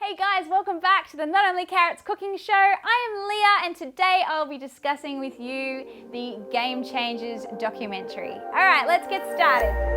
Hey guys, welcome back to the Not Only Carrots Cooking Show. I am Leah and today I'll be discussing with you the Game Changers documentary. Alright, let's get started.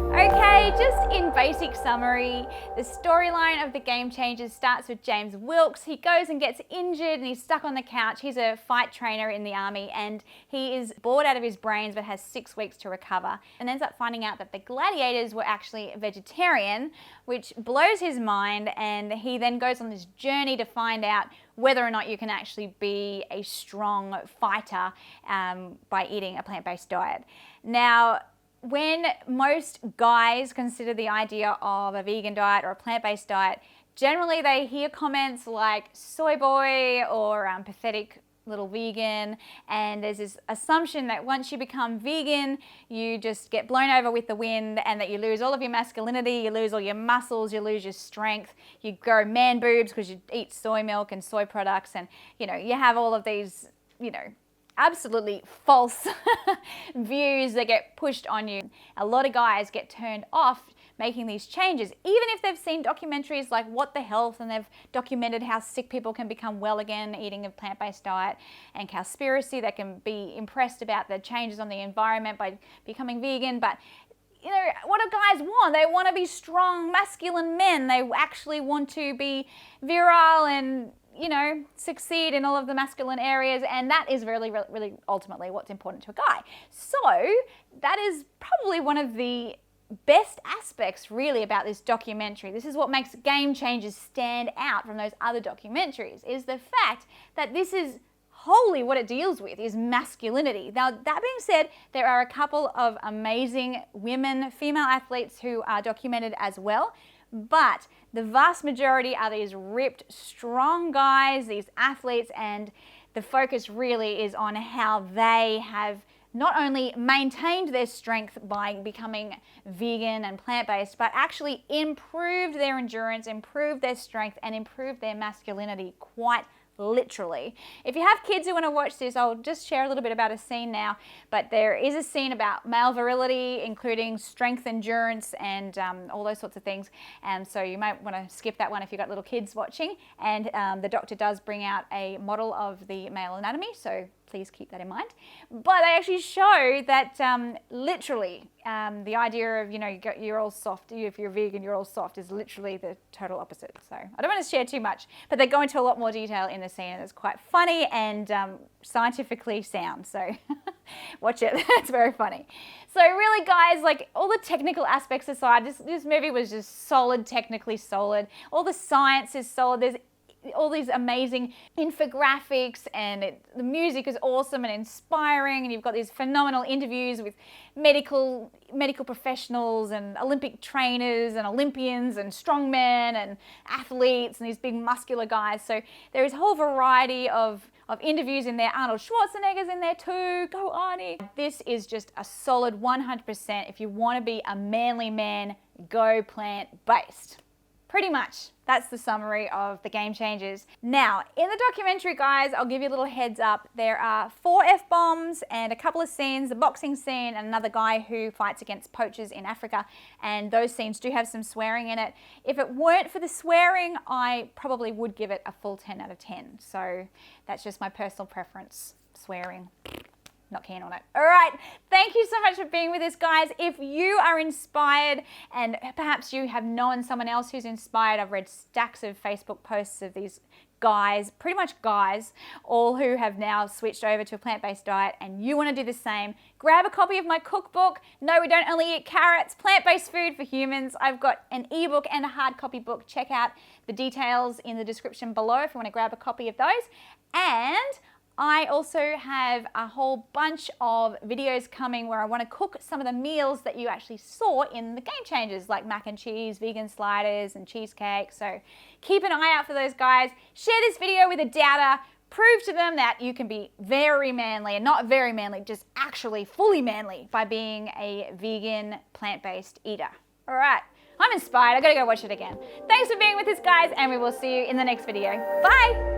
Okay, just in basic summary, the storyline of the Game Changers starts with James Wilkes. He goes and gets injured and he's stuck on the couch. He's a fight trainer in the army and he is bored out of his brains but has 6 weeks to recover and ends up finding out that the gladiators were actually vegetarian, which blows his mind, and he then goes on this journey to find out whether or not you can actually be a strong fighter by eating a plant-based diet. Now, when most guys consider the idea of a vegan diet or a plant-based diet, generally they hear comments like soy boy or pathetic little vegan, and there's this assumption that once you become vegan, you just get blown over with the wind and that you lose all of your masculinity, you lose all your muscles, you lose your strength, you grow man boobs because you eat soy milk and soy products, and you have all of these, absolutely false views that get pushed on you. A lot of guys get turned off making these changes, even if they've seen documentaries like What the Health and they've documented how sick people can become well again eating a plant-based diet, and Cowspiracy, they can be impressed about the changes on the environment by becoming vegan. But what do guys want? They want to be strong, masculine men. They actually want to be virile and succeed in all of the masculine areas, and that is really ultimately what's important to a guy. So that is probably one of the best aspects really about this documentary. This is what makes Game Changers stand out from those other documentaries, is the fact that this is wholly what it deals with is masculinity. Now, that being said, there are a couple of amazing women, female athletes who are documented as well, but the vast majority are these ripped, strong guys, these athletes, and the focus really is on how they have not only maintained their strength by becoming vegan and plant-based, but actually improved their endurance, improved their strength, and improved their masculinity quite literally. If you have kids who want to watch this, I'll just share a little bit about a scene now, but there is a scene about male virility, including strength, endurance, and all those sorts of things, and so you might want to skip that one if you've got little kids watching. And the doctor does bring out a model of the male anatomy, so please keep that in mind. But they actually show that literally the idea of, you're all soft, if you're vegan, you're all soft, is literally the total opposite. So I don't want to share too much, but they go into a lot more detail in the scene, and it's quite funny and scientifically sound. So watch it, it's very funny. So really guys, like all the technical aspects aside, this movie was just solid, technically solid. All the science is solid. There's all these amazing infographics, and the music is awesome and inspiring, and you've got these phenomenal interviews with medical professionals and Olympic trainers and Olympians and strongmen and athletes and these big muscular guys. So there is a whole variety of interviews in there. Arnold Schwarzenegger's in there too. Go Arnie. This is just a solid 100%. If you want to be a manly man, go plant-based. Pretty much, that's the summary of the Game Changers. Now, in the documentary, guys, I'll give you a little heads up. There are 4 F-bombs and a couple of scenes, the boxing scene and another guy who fights against poachers in Africa, and those scenes do have some swearing in it. If it weren't for the swearing, I probably would give it a full 10 out of 10. So that's just my personal preference, swearing. Not keen on it. All right, thank you so much for being with us, guys. If you are inspired and perhaps you have known someone else who's inspired, I've read stacks of Facebook posts of these guys, pretty much guys, all who have now switched over to a plant-based diet, and you want to do the same, grab a copy of my cookbook. No, we don't only eat carrots, plant-based food for humans. I've got an ebook and a hard copy book. Check out the details in the description below if you want to grab a copy of those. And I also have a whole bunch of videos coming where I want to cook some of the meals that you actually saw in the Game Changers, like mac and cheese, vegan sliders, and cheesecake. So keep an eye out for those, guys. Share this video with a doubter. Prove to them that you can be very manly, and not very manly, just actually fully manly by being a vegan, plant-based eater. All right, I'm inspired. I gotta go watch it again. Thanks for being with us, guys, and we will see you in the next video. Bye.